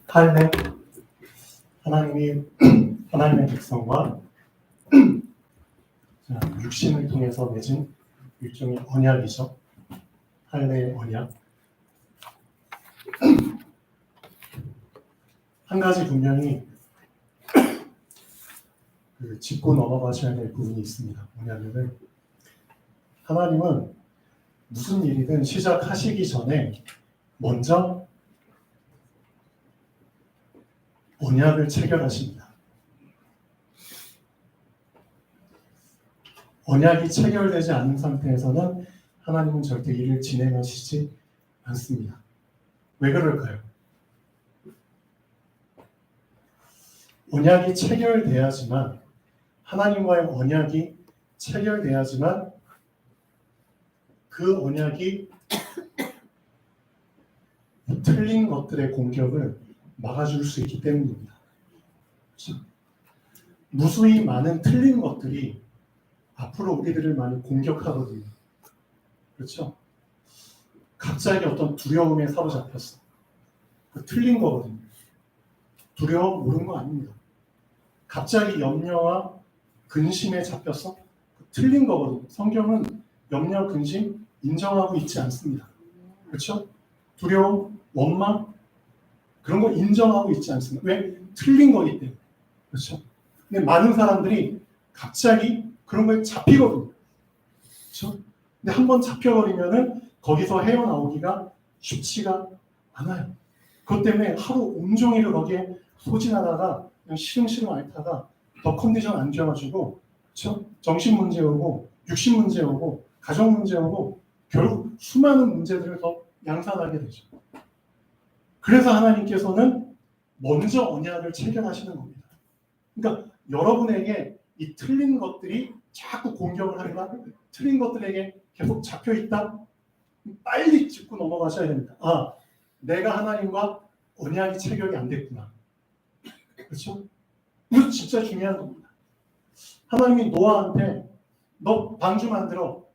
할례, 하나님이 하나님의 백성과 육신을 통해서 맺은 일종의 언약이죠. 할례의 언약. 한 가지 분명히 짚고 넘어가셔야 될 부분이 있습니다. 뭐냐면은 하나님은 무슨 일이든 시작하시기 전에 먼저 언약을 체결하십니다. 언약이 체결되지 않은 상태에서는 하나님은 절대 일을 진행하시지 않습니다. 왜 그럴까요? 언약이 체결돼야지만, 하나님과의 언약이 체결돼야지만 그 언약이 틀린 것들의 공격을 막아줄 수 있기 때문입니다. 그렇죠? 무수히 많은 틀린 것들이 앞으로 우리들을 많이 공격하거든요. 그렇죠? 갑자기 어떤 두려움에 사로잡혔어. 그 틀린 거거든요. 두려움 모르는 거 아닙니다. 갑자기 염려와 근심에 잡혔어? 틀린 거거든요. 성경은 염려, 근심 인정하고 있지 않습니다. 그렇죠? 두려움, 원망 그런 거 인정하고 있지 않습니다. 왜? 틀린 거기 때문에. 그렇죠? 근데 많은 사람들이 갑자기 그런 거에 잡히거든요. 그렇죠? 근데 한번 잡혀버리면은 거기서 헤어나오기가 쉽지가 않아요. 그것 때문에 하루 온종일을 거기에 소진하다가 그냥 시름시름 앓다가 더 컨디션 안 좋아지고, 그렇죠? 정신 문제 오고, 육신 문제 오고, 가정 문제 오고, 결국 수많은 문제들을 더 양산하게 되죠. 그래서 하나님께서는 먼저 언약을 체결하시는 겁니다. 그러니까 여러분에게 이 틀린 것들이 자꾸 공격을 하니까 틀린 것들에게 계속 잡혀있다? 빨리 짚고 넘어가셔야 됩니다. 아, 내가 하나님과 언약이 체결이 안 됐구나. 그렇죠? 이거 진짜 중요한 겁니다. 하나님이 노아한테 너 방주 만들어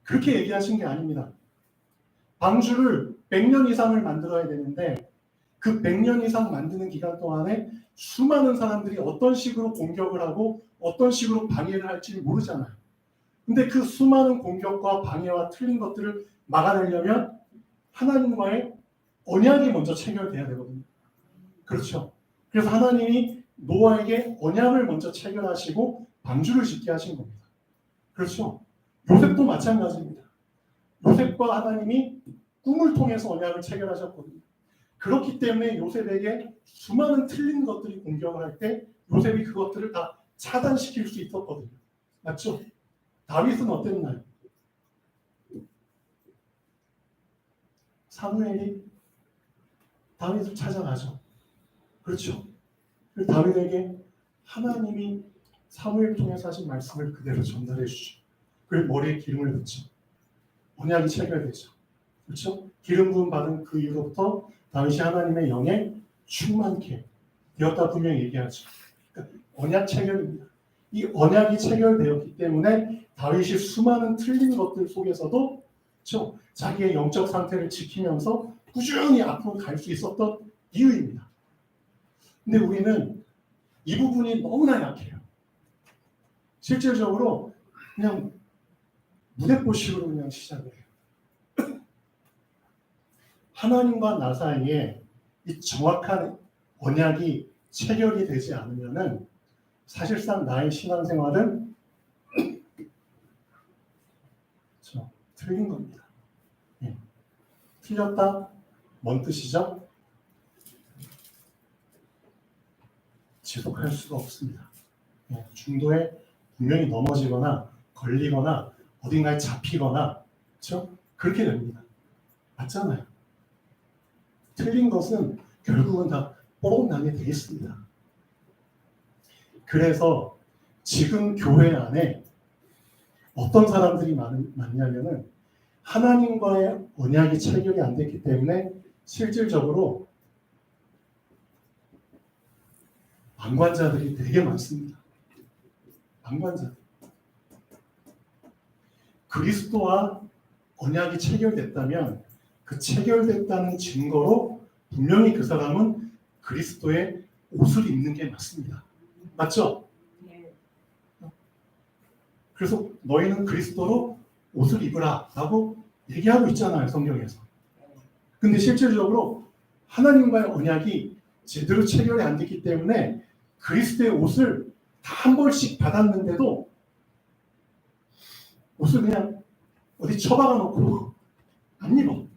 그렇게 얘기하신 게 아닙니다. 방주를 100년 이상을 만들어야 되는데 그 100년 이상 만드는 기간 동안에 수많은 사람들이 어떤 식으로 공격을 하고 어떤 식으로 방해를 할지 모르잖아요. 근데 그 수많은 공격과 방해와 틀린 것들을 막아내려면 하나님과의 언약이 먼저 체결돼야 되거든요. 그렇죠. 그래서 하나님이 노아에게 언약을 먼저 체결하시고 방주를 짓게 하신 겁니다. 그렇죠. 요셉도 마찬가지입니다. 요셉과 하나님이 꿈을 통해서 언약을 체결하셨거든요. 그렇기 때문에 요셉에게 수많은 틀린 것들이 공격을 할 때 요셉이 그것들을 다 차단시킬 수 있었거든요. 맞죠? 다윗은 어땠나요? 사무엘이 다윗을 찾아가죠. 그렇죠? 다윗에게 하나님이 사무엘 통해서 하신 말씀을 그대로 전달해 주죠. 그리고 머리에 기름을 붓죠. 언약이 체결되죠. 그렇죠? 기름 부음 받은 그 이후로부터 다윗이 하나님의 영에 충만케 되었다 분명히 얘기하죠. 그러니까 언약 체결입니다. 이 언약이 체결되었기 때문에 다윗이 수많은 틀린 것들 속에서도 그렇죠? 자기의 영적 상태를 지키면서 꾸준히 앞으로 갈 수 있었던 이유입니다. 근데 우리는 이 부분이 너무나 약해요. 실질적으로 그냥 무대뽀식으로 그냥 시작을 해요. 하나님과 나 사이에 이 정확한 언약이 체결이 되지 않으면은 사실상 나의 신앙생활은 틀린 겁니다. 틀렸다? 뭔 뜻이죠? 지속할 수가 없습니다. 중도에 분명히 넘어지거나 걸리거나 어딘가에 잡히거나 그렇죠? 그렇게 됩니다. 맞잖아요. 틀린 것은 결국은 다 뽀록나게 되어 있습니다. 그래서 지금 교회 안에 어떤 사람들이 많냐면은 하나님과의 언약이 체결이 안 됐기 때문에 실질적으로 방관자들이 되게 많습니다. 방관자들. 그리스도와 언약이 체결됐다면 그 체결됐다는 증거로 분명히 그 사람은 그리스도의 옷을 입는 게 맞습니다. 맞죠? 그래서 너희는 그리스도로 옷을 입으라 라고 얘기하고 있잖아요, 성경에서. 근데 실질적으로 하나님과의 언약이 제대로 체결이 안 됐기 때문에 그리스도의 옷을 다 한 벌씩 받았는데도 옷을 그냥 어디 처박아 놓고 안 입어.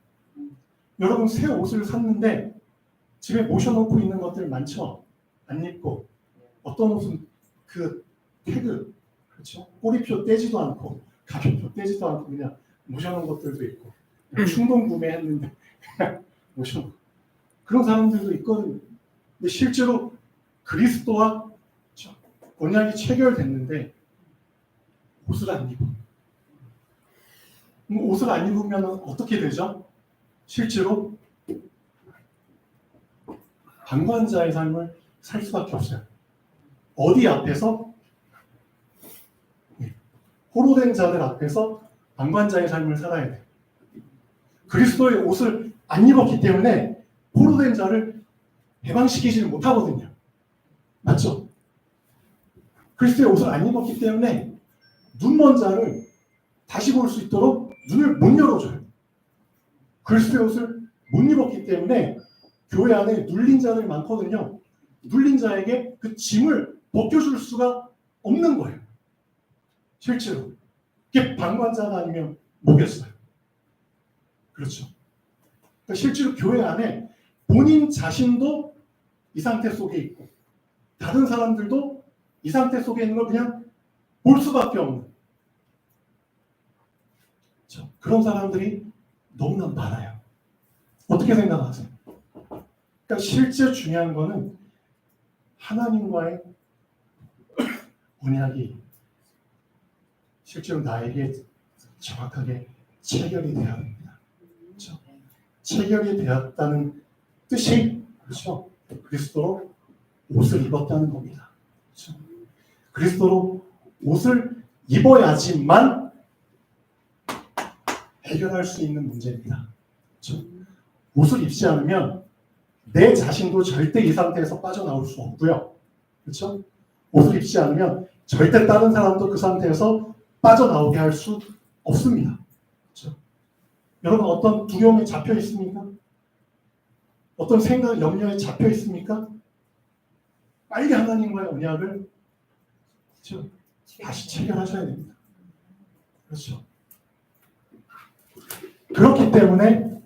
여러분 새 옷을 샀는데 집에 모셔놓고 있는 것들 많죠? 안 입고. 어떤 옷은 그 태그, 그렇죠? 꼬리표 떼지도 않고 가격표 떼지도 않고 그냥 모셔놓은 것들도 있고 충동 구매했는데 그냥 모셔놓고 그런 사람들도 있거든요. 근데 실제로 그리스도와 언약이 체결됐는데 옷을 안 입어. 옷을 안 입으면 어떻게 되죠? 실제로 방관자의 삶을 살 수밖에 없어요. 어디 앞에서? 포로된 자들 앞에서 방관자의 삶을 살아야 돼요. 그리스도의 옷을 안 입었기 때문에 포로된 자를 해방시키지를 못하거든요. 맞죠? 그리스도의 옷을 안 입었기 때문에 눈먼 자를 다시 볼 수 있도록 눈을 못 열어줘요. 그리스도의 옷을 못 입었기 때문에 교회 안에 눌린 자들이 많거든요. 눌린 자에게 그 짐을 벗겨줄 수가 없는 거예요. 실제로. 이게 방관자가 아니면 뭐겠어요? 그렇죠. 그러니까 실제로 교회 안에 본인 자신도 이 상태 속에 있고 다른 사람들도 이 상태 속에 있는 걸 그냥 볼 수밖에 없는 그런 사람들이 너무나 많아요. 어떻게 생각하세요? 그러니까 실제 중요한 거는 하나님과의 언약이 실제로 나에게 정확하게 체결이 되어야 합니다. 그렇죠? 체결이 되었다는 뜻이 그렇죠? 그리스도로 옷을 입었다는 겁니다. 그렇죠? 그리스도로 옷을 입어야지만 해결할 수 있는 문제입니다. 그렇죠? 옷을 입지 않으면 내 자신도 절대 이 상태에서 빠져나올 수 없고요. 그렇죠? 옷을 입지 않으면 절대 다른 사람도 그 상태에서 빠져나오게 할 수 없습니다. 그렇죠? 여러분 어떤 두려움에 잡혀 있습니까? 어떤 생각, 염려에 잡혀 있습니까? 빨리 하나님과의 언약을 그렇죠? 다시 체결하셔야 됩니다. 그렇죠? 그렇기 때문에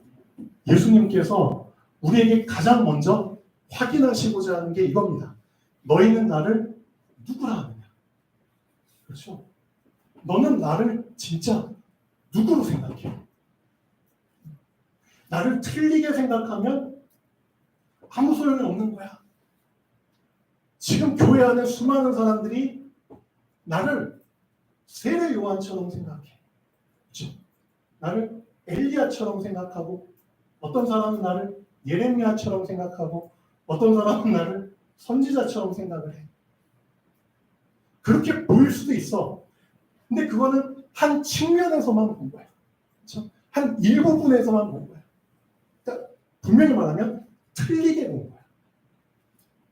예수님께서 우리에게 가장 먼저 확인하시고자 하는 게 이겁니다. 너희는 나를 누구라 하느냐? 그렇죠? 너는 나를 진짜 누구로 생각해? 나를 틀리게 생각하면 아무 소용이 없는 거야. 지금 교회 안에 수많은 사람들이 나를 세례 요한처럼 생각해. 그렇죠? 나를 엘리야처럼 생각하고 어떤 사람은 나를 예레미야처럼 생각하고 어떤 사람은 나를 선지자처럼 생각을 해. 그렇게 보일 수도 있어. 근데 그거는 한 측면에서만 본 거야. 그렇죠? 한 일부분에서만 본 거야. 그러니까 분명히 말하면 틀리게 본 거야.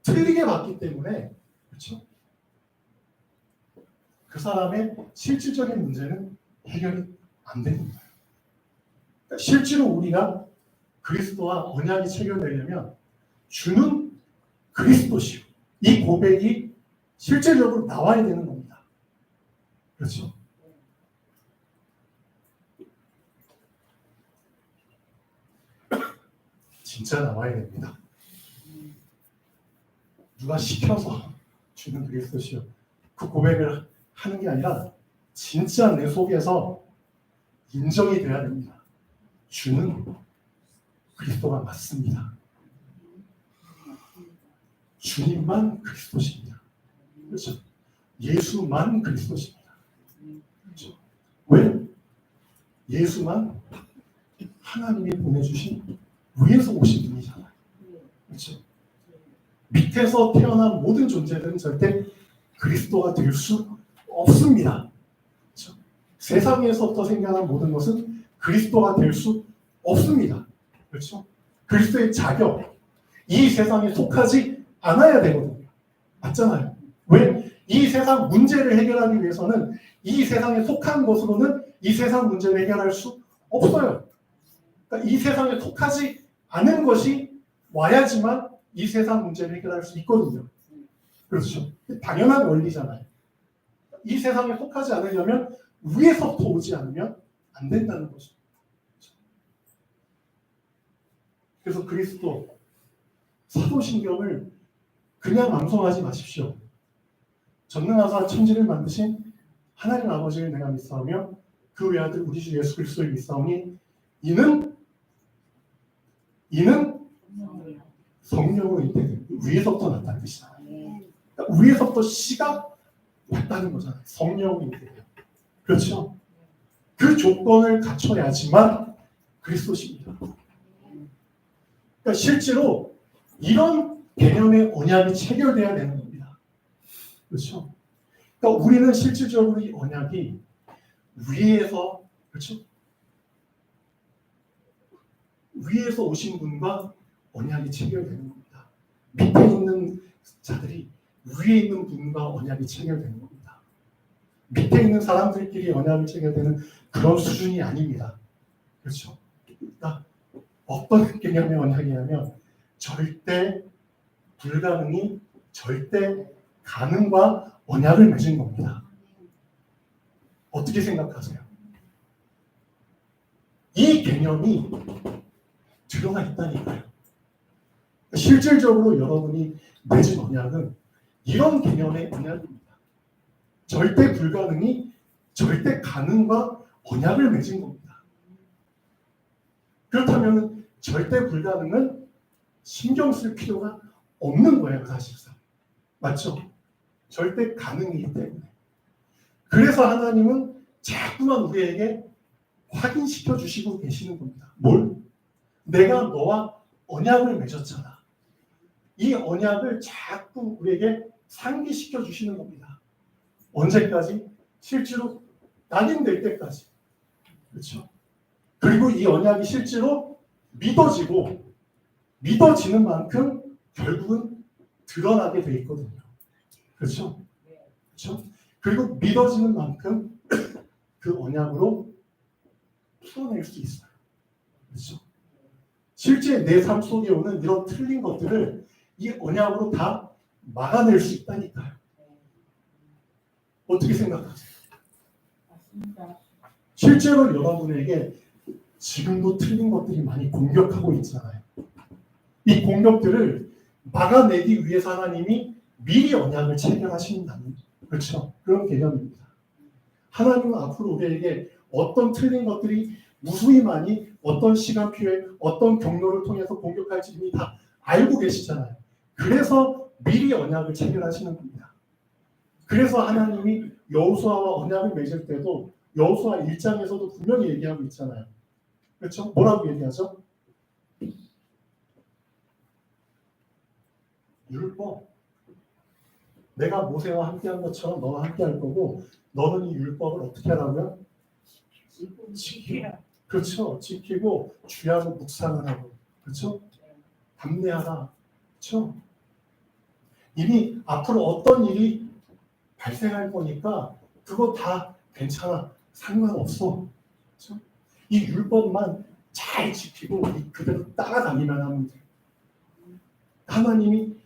틀리게 봤기 때문에 그렇죠? 그 사람의 실질적인 문제는 해결이 안 되는 거예요. 그러니까 실제로 우리가 그리스도와 언약이 체결되려면 주는 그리스도시요. 이 고백이 실제적으로 나와야 되는 겁니다. 그렇죠? 진짜 나와야 됩니다. 누가 시켜서 주는 그리스도시요. 그 고백을 하는 게 아니라 진짜 내 속에서 인정이 돼야 됩니다. 주는 그리스도가 맞습니다. 주님만 그리스도십니다. 그렇죠? 예수만 그리스도십니다. 그렇죠? 왜? 예수만 하나님이 보내주신 위에서 오신 분이잖아요. 그렇죠? 밑에서 태어난 모든 존재들은 절대 그리스도가 될 수 없습니다. 그렇죠? 세상에서부터 생겨난 모든 것은 그리스도가 될 수 없습니다. 그렇죠? 그리스도의 자격, 이 세상에 속하지 않아야 되거든요. 맞잖아요. 왜? 이 세상 문제를 해결하기 위해서는 이 세상에 속한 것으로는 이 세상 문제를 해결할 수 없어요. 그러니까 이 세상에 속하지 않은 것이 와야지만 이 세상 문제를 해결할 수 있거든요. 그렇죠. 당연한 원리잖아요. 이 세상에 속하지 않으려면 위에서부터 오지 않으면 안 된다는 거죠. 그래서 그리스도 사도신경을 그냥 암송하지 마십시오. 전능하사 천지를 만드신 하나님 아버지를 내가 믿사오며 그 외아들 우리 주 예수 그리스도를 믿사오니 이는 성령으로 잉태된 위에서부터 났다는 뜻이다. 그러니까 위에서부터 씨가 왔다는 거잖아요. 성령으로 잉태돼요. 그렇죠? 그 조건을 갖춰야지만 그리스도십니다. 그러니까 실제로 이런 개념의 언약이 체결돼야 되는 겁니다. 그렇죠? 그러니까 우리는 실질적으로 이 언약이 위에서, 그렇죠? 위에서 오신 분과 언약이 체결되는 겁니다. 밑에 있는 자들이 위에 있는 분과 언약이 체결되는 겁니다. 밑에 있는 사람들끼리 언약이 체결되는 그런 수준이 아닙니다. 그렇죠? 그러니까 어떤 개념의 언약이냐면 절대 불가능이 절대 가능과 언약을 맺은 겁니다. 어떻게 생각하세요? 이 개념이 들어가 있다니까요. 실질적으로 여러분이 맺은 언약은 이런 개념의 언약입니다. 절대 불가능이 절대 가능과 언약을 맺은 겁니다. 그렇다면 절대 불가능은 신경 쓸 필요가 없는 거예요, 사실상. 맞죠? 절대 가능이기 때문에. 그래서 하나님은 자꾸만 우리에게 확인시켜 주시고 계시는 겁니다. 뭘? 내가 너와 언약을 맺었잖아. 이 언약을 자꾸 우리에게 상기시켜 주시는 겁니다. 언제까지? 실제로 낙인될 때까지. 그렇죠? 그리고 이 언약이 실제로 믿어지는 만큼 결국은 드러나게 돼 있거든요. 그렇죠? 그렇죠? 그리고 믿어지는 만큼 그 언약으로 풀어낼 수 있어요. 그렇죠? 실제 내 삶 속에 오는 이런 틀린 것들을 이 언약으로 다 막아낼 수 있다니까요. 어떻게 생각하세요? 실제로 여러분에게 지금도 틀린 것들이 많이 공격하고 있잖아요. 이 공격들을 막아내기 위해서 하나님이 미리 언약을 체결하신다는, 그렇죠? 그런 개념입니다. 하나님은 앞으로 우리에게 어떤 틀린 것들이 무수히 많이 어떤 시간표에 어떤 경로를 통해서 공격할지 이미 다 알고 계시잖아요. 그래서 미리 언약을 체결하시는 겁니다. 그래서 하나님이 여호수아와 언약을 맺을 때도 여호수아 1장에서도 분명히 얘기하고 있잖아요. 그렇죠? 뭐라고 얘기하죠? 율법. 내가 모세와 함께한 것처럼 너와 함께할 거고 너는 이 율법을 어떻게 하라고요? 지키라. 그렇죠. 지키고 주야로 묵상을 하고, 그렇죠? 담대하라. 그렇죠? 이미 앞으로 어떤 일이 발생할 거니까 그거 다 괜찮아. 상관없어. 그렇죠? 이 율법만 잘 지키고 그대로 따라다니면 하면 돼요. 하나님이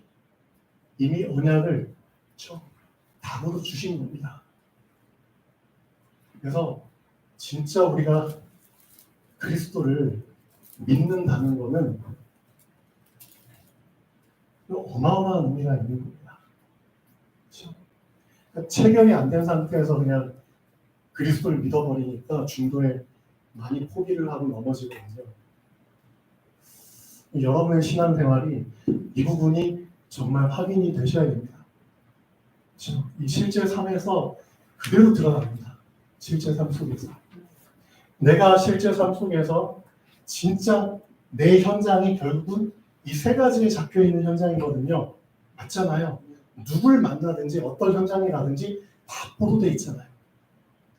이미 언약을, 그렇죠? 답으로 주신 겁니다. 그래서 진짜 우리가 그리스도를 믿는다는 것은 어마어마한 의미가 있는 겁니다. 그렇죠? 그러니까 체결이 안 된 상태에서 그냥 그리스도를 믿어버리니까 중도에 많이 포기를 하고 넘어지거든요. 여러분의 신앙생활이 이 부분이 정말 확인이 되셔야 됩니다. 그렇죠? 이 실제 삶에서 그대로 들어갑니다. 실제 삶 속에서. 내가 실제 삶 속에서 진짜 내 현장이 결국은 이 세 가지에 잡혀 있는 현장이거든요. 맞잖아요. 누굴 만나든지 어떤 현장에 가든지 다 포도돼 있잖아요.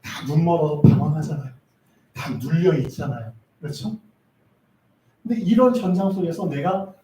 다 눈멀어서 방황하잖아요. 다 눌려 있잖아요. 그렇죠? 근데 이런 현장 속에서 내가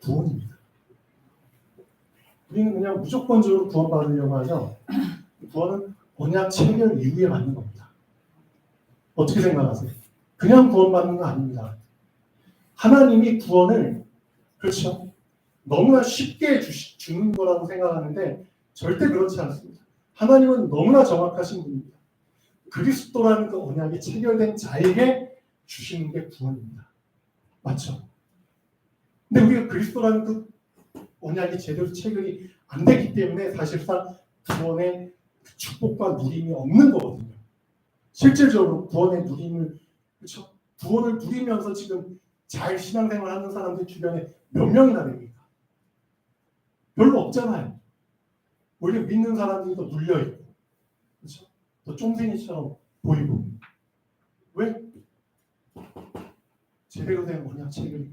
구원입니다. 우리는 그냥 무조건적으로 구원받으려고 하죠. 구원은 언약 체결 이후에 받는 겁니다. 어떻게 생각하세요? 그냥 구원받는 거 아닙니다. 하나님이 구원을 그렇죠. 너무나 쉽게 주는 거라고 생각하는데 절대 그렇지 않습니다. 하나님은 너무나 정확하신 분입니다. 그리스도라는 그 언약이 체결된 자에게 주시는 게 구원입니다. 맞죠? 근데 우리가 그리스도라는 그 언약이 제대로 체결이 안 됐기 때문에 사실상 구원의 축복과 누림이 없는 거거든요. 실질적으로 구원의 누림을 그렇죠? 구원을 누리면서 지금 잘 신앙생활 하는 사람들 주변에 몇 명이나 됩니까? 별로 없잖아요. 오히려 믿는 사람들이 더 눌려있고 그렇죠? 더 쫑생이처럼 보이고 왜? 제대로 된 언약 체결이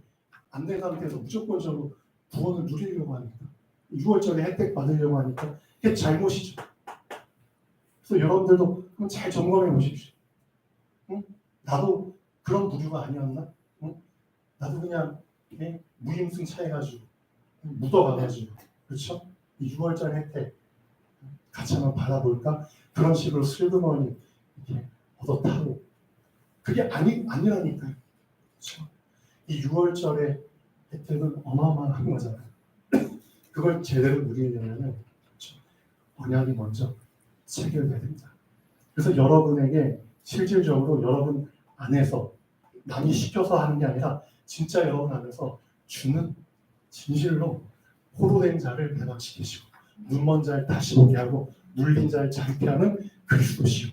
안 된 상태에서 무조건적으로 구원을 누리려고 하니까 6월절에 혜택 받으려고 하니까 그게 잘못이죠. 그래서 여러분들도 한번 잘 점검해 보십시오. 응? 나도 그런 부류가 아니었나? 응? 나도 그냥 무임승차해가지고 묻어가가지고 그렇죠? 이 6월절 혜택 같이 한번 받아볼까? 그런 식으로 슬그머니 이렇게 얻어타고 그게 아니라니까요. 그렇죠? 이 6월절의 혜택은 어마어마한 거잖아요. 그걸 제대로 누리려면 그렇죠? 언약이 먼저 체결돼야 됩니다. 그래서 여러분에게 실질적으로 여러분 안에서 남이 시켜서 하는 게 아니라 진짜 여러분 안에서 주는 진실로 호로된 자를 대박시키시고 눈먼 자를 다시 보게 하고 눌린 자를 자유케 하는 그리스도시요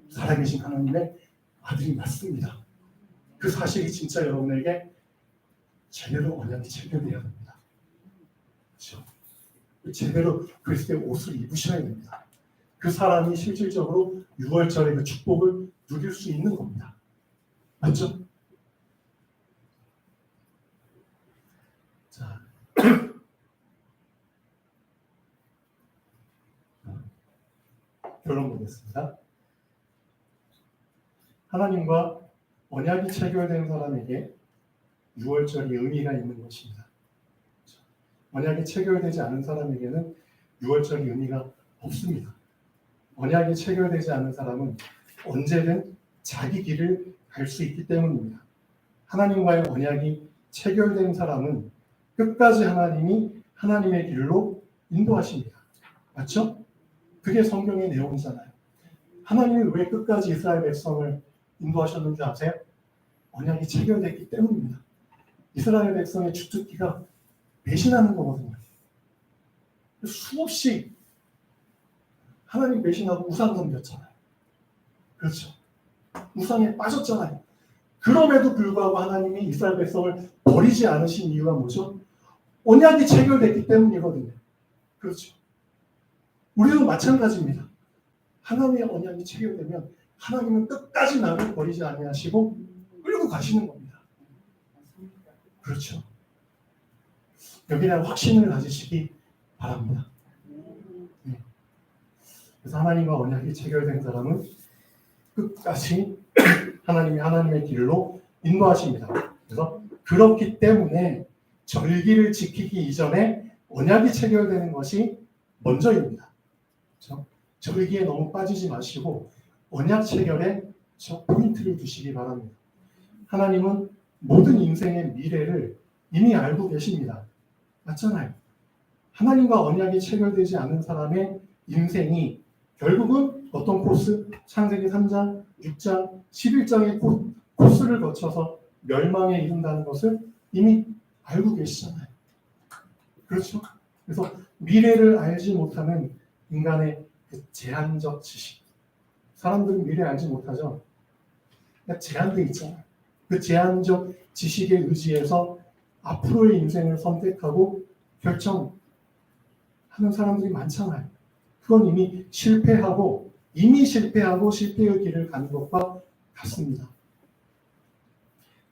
살아계신 하나님의 아들이 맞습니다. 그 사실이 진짜 여러분에게 제대로 언약이 체결되어야 됩니다. 그렇죠? 제대로 그리스도의 옷을 입으셔야 됩니다. 그 사람이 실질적으로 6월절의 그 축복을 누릴 수 있는 겁니다. 맞죠? 자, 결론 보겠습니다. 하나님과 언약이 체결된 사람에게 6월절이 의미가 있는 것입니다. 언약이 체결되지 않은 사람에게는 6월절이 의미가 없습니다. 언약이 체결되지 않은 사람은 언제든 자기 길을 갈 수 있기 때문입니다. 하나님과의 언약이 체결된 사람은 끝까지 하나님이 하나님의 길로 인도하십니다. 맞죠? 그게 성경의 내용이잖아요. 하나님이 왜 끝까지 이스라엘 백성을 인도하셨는지 아세요? 언약이 체결됐기 때문입니다. 이스라엘 백성의 주특기가 배신하는 거거든요. 수없이 하나님 배신하고 우상 섬겼잖아요. 그렇죠. 우상에 빠졌잖아요. 그럼에도 불구하고 하나님이 이스라엘 백성을 버리지 않으신 이유가 뭐죠? 언약이 체결됐기 때문이거든요. 그렇죠. 우리도 마찬가지입니다. 하나님의 언약이 체결되면 하나님은 끝까지 나를 버리지 아니하시고 끌고 가시는 겁니다. 그렇죠. 여기에 대한 확신을 가지시기 바랍니다. 네. 그래서 하나님과 언약이 체결된 사람은 끝까지 하나님이 하나님의 길로 인도하십니다. 그래서 그렇기 때문에 절기를 지키기 이전에 언약이 체결되는 것이 먼저입니다. 그렇죠? 절기에 너무 빠지지 마시고 언약 체결에 포인트를 두시기 바랍니다. 하나님은 모든 인생의 미래를 이미 알고 계십니다. 맞잖아요. 하나님과 언약이 체결되지 않은 사람의 인생이 결국은 어떤 코스? 창세기 3장, 6장, 11장의 코스를 거쳐서 멸망에 이른다는 것을 이미 알고 계시잖아요. 그렇죠? 그래서 미래를 알지 못하는 인간의 그 제한적 지식. 사람들은 미래 알지 못하죠. 그러니까 제한돼 있잖아요. 그 제한적 지식에 의지해서 앞으로의 인생을 선택하고 결정하는 사람들이 많잖아요. 그건 이미 실패하고 실패의 길을 가는 것과 같습니다.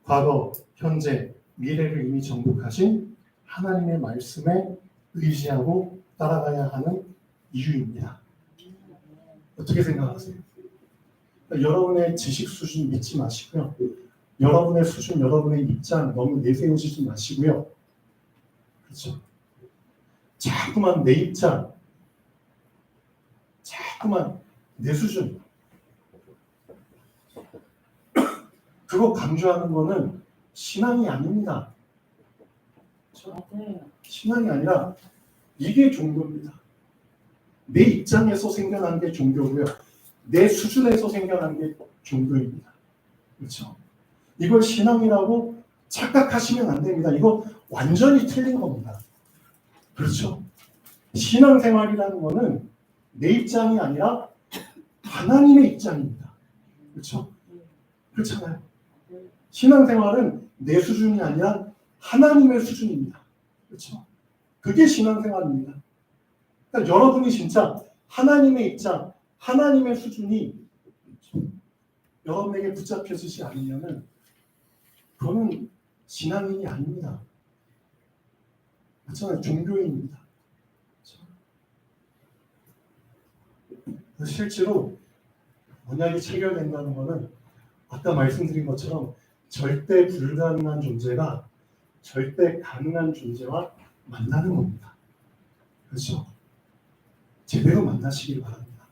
과거, 현재, 미래를 이미 정복하신 하나님의 말씀에 의지하고 따라가야 하는 이유입니다. 어떻게 생각하세요? 그러니까 여러분의 지식 수준 믿지 마시고요. 여러분의 수준, 여러분의 입장 너무 내세우시지 마시고요. 그렇죠? 자꾸만 내 입장, 자꾸만 내 수준, 그거 강조하는 거는 신앙이 아닙니다. 신앙이 아니라 이게 종교입니다. 내 입장에서 생겨난 게 종교고요. 내 수준에서 생겨난 게 종교입니다. 그렇죠? 이걸 신앙이라고 착각하시면 안 됩니다. 이거 완전히 틀린 겁니다. 그렇죠? 신앙생활이라는 거는 내 입장이 아니라 하나님의 입장입니다. 그렇죠? 그렇잖아요. 신앙생활은 내 수준이 아니라 하나님의 수준입니다. 그렇죠? 그게 신앙생활입니다. 그러니까 여러분이 진짜 하나님의 입장, 하나님의 수준이 여러분에게 붙잡혀지지 않으면은 그거는 신앙인이 아닙니다. 그렇잖아요. 종교인입니다. 그렇죠? 실제로 언약이 체결된다는 것은 아까 말씀드린 것처럼 절대 불가능한 존재가 절대 가능한 존재와 만나는 겁니다. 그렇죠? 제대로 만나시길 바랍니다.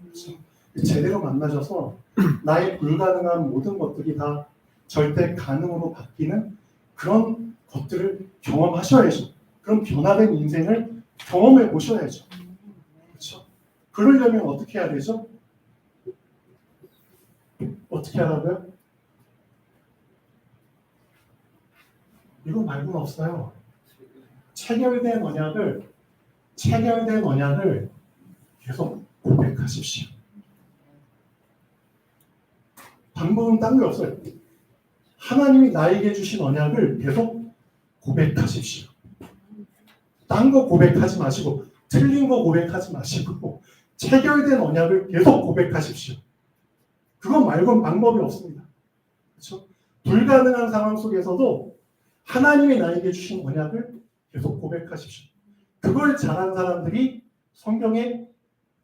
그렇죠? 제대로 만나셔서 나의 불가능한 모든 것들이 다 절대 가능으로 바뀌는 그런 것들을 경험하셔야죠. 그런 변화된 인생을 경험해 보셔야죠. 그렇죠? 그러려면 어떻게 해야 되죠? 어떻게 하라고요? 이거 말고는 없어요. 체결된 언약을 계속 고백하십시오. 방법은 딴 게 없어요. 하나님이 나에게 주신 언약을 계속 고백하십시오. 딴 거 고백하지 마시고 틀린 거 고백하지 마시고 체결된 언약을 계속 고백하십시오. 그건 말고는 방법이 없습니다. 그렇죠? 불가능한 상황 속에서도 하나님이 나에게 주신 언약을 계속 고백하십시오. 그걸 잘한 사람들이 성경에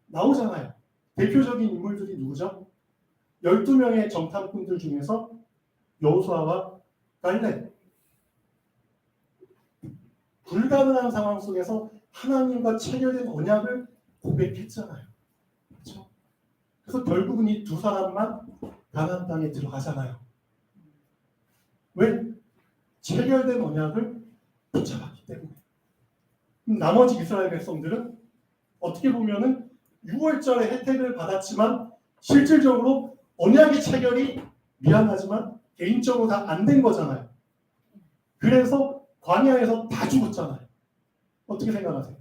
나오잖아요. 대표적인 인물들이 누구죠? 12명의 정탐꾼들 중에서 여호수아와 갈렙. 불가능한 상황 속에서 하나님과 체결된 언약을 고백했잖아요. 그렇죠? 그래서 결국은 이 두 사람만 가나안 땅에 들어가잖아요. 왜? 체결된 언약을 붙잡았기 때문에. 나머지 이스라엘 백성들은 어떻게 보면은 6월절에 혜택을 받았지만 실질적으로 언약의 체결이 미안하지만 개인적으로 다 안 된 거잖아요. 그래서 광야에서 다 죽었잖아요. 어떻게 생각하세요?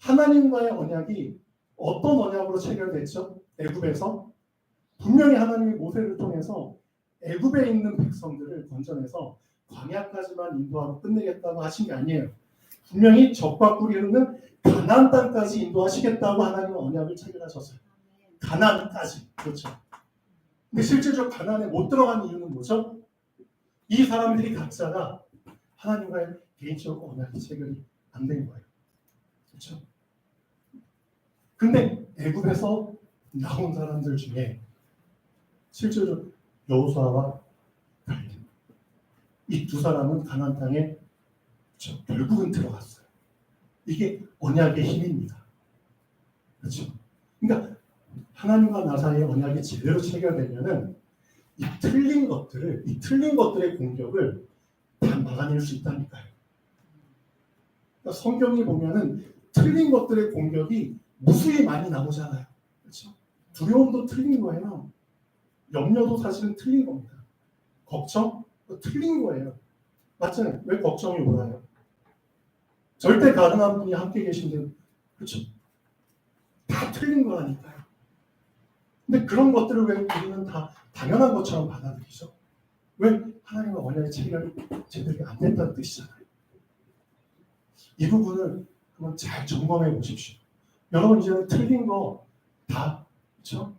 하나님과의 언약이 어떤 언약으로 체결됐죠? 애굽에서 분명히 하나님이 모세를 통해서 애굽에 있는 백성들을 건져내서 광야까지만 인도하고 끝내겠다고 하신 게 아니에요. 분명히 적과 꿀이 흐르는 가나안 땅까지 인도하시겠다고 하나님은 언약을 체결하셨어요. 가나안까지. 그렇죠. 근데 실질적으로 가나안에 못 들어간 이유는 뭐죠? 이 사람들이 각자가 하나님과의 개인적으로 언약이 체결이 안 된 거예요. 그렇죠? 근데 애굽에서 나온 사람들 중에 실제로 여호수아와 갈렙 이 두 사람은 가나안 땅에 결국은 들어갔어요. 이게 언약의 힘입니다. 그렇죠? 그러니까 하나님과 나 사이의 언약이 제대로 체결되면은 이 틀린 것들의 공격을 다 막아낼 수 있다니까요. 그러니까 성경에 보면은 틀린 것들의 공격이 무수히 많이 나오잖아요. 그렇죠? 두려움도 틀린 거예요. 염려도 사실은 틀린 겁니다. 걱정? 틀린 거예요. 맞잖아요. 왜 걱정이 오나요? 절대 가능한 분이 함께 계신데, 그렇죠? 다 틀린 거라니까요. 근데 그런 것들을 왜 우리는 다 당연한 것처럼 받아들이죠? 왜? 하나님과 언약의 체결이 제대로 안 됐다는 뜻이잖아요. 이 부분을 한번 잘 점검해 보십시오. 여러분 이제는 틀린 거 다 그렇죠?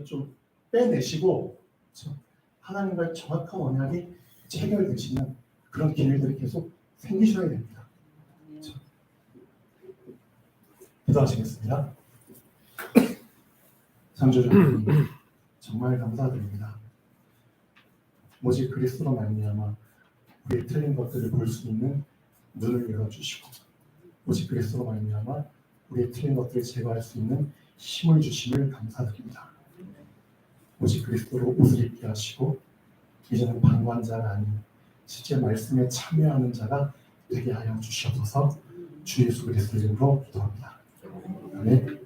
좀 빼내시고 그렇죠? 하나님과의 정확한 언약이 체결되시는 그런 기회들이 계속 생기셔야 됩니다. 그렇죠? 기도하시겠습니다. 창조주님 정말 감사드립니다. 오직 그리스도로 말미암아 우리의 틀린 것들을 볼 수 있는 눈을 열어주시고 오직 그리스도로 말미암아 우리의 틀린 것들을 제거할 수 있는 힘을 주심을 감사드립니다. 오직 그리스도로 옷을 입게 하시고 이제는 방관자가 아닌 실제 말씀에 참여하는 자가 되게 하여 주시옵소서. 주 예수 그리스도 이름으로 기도합니다. 아멘.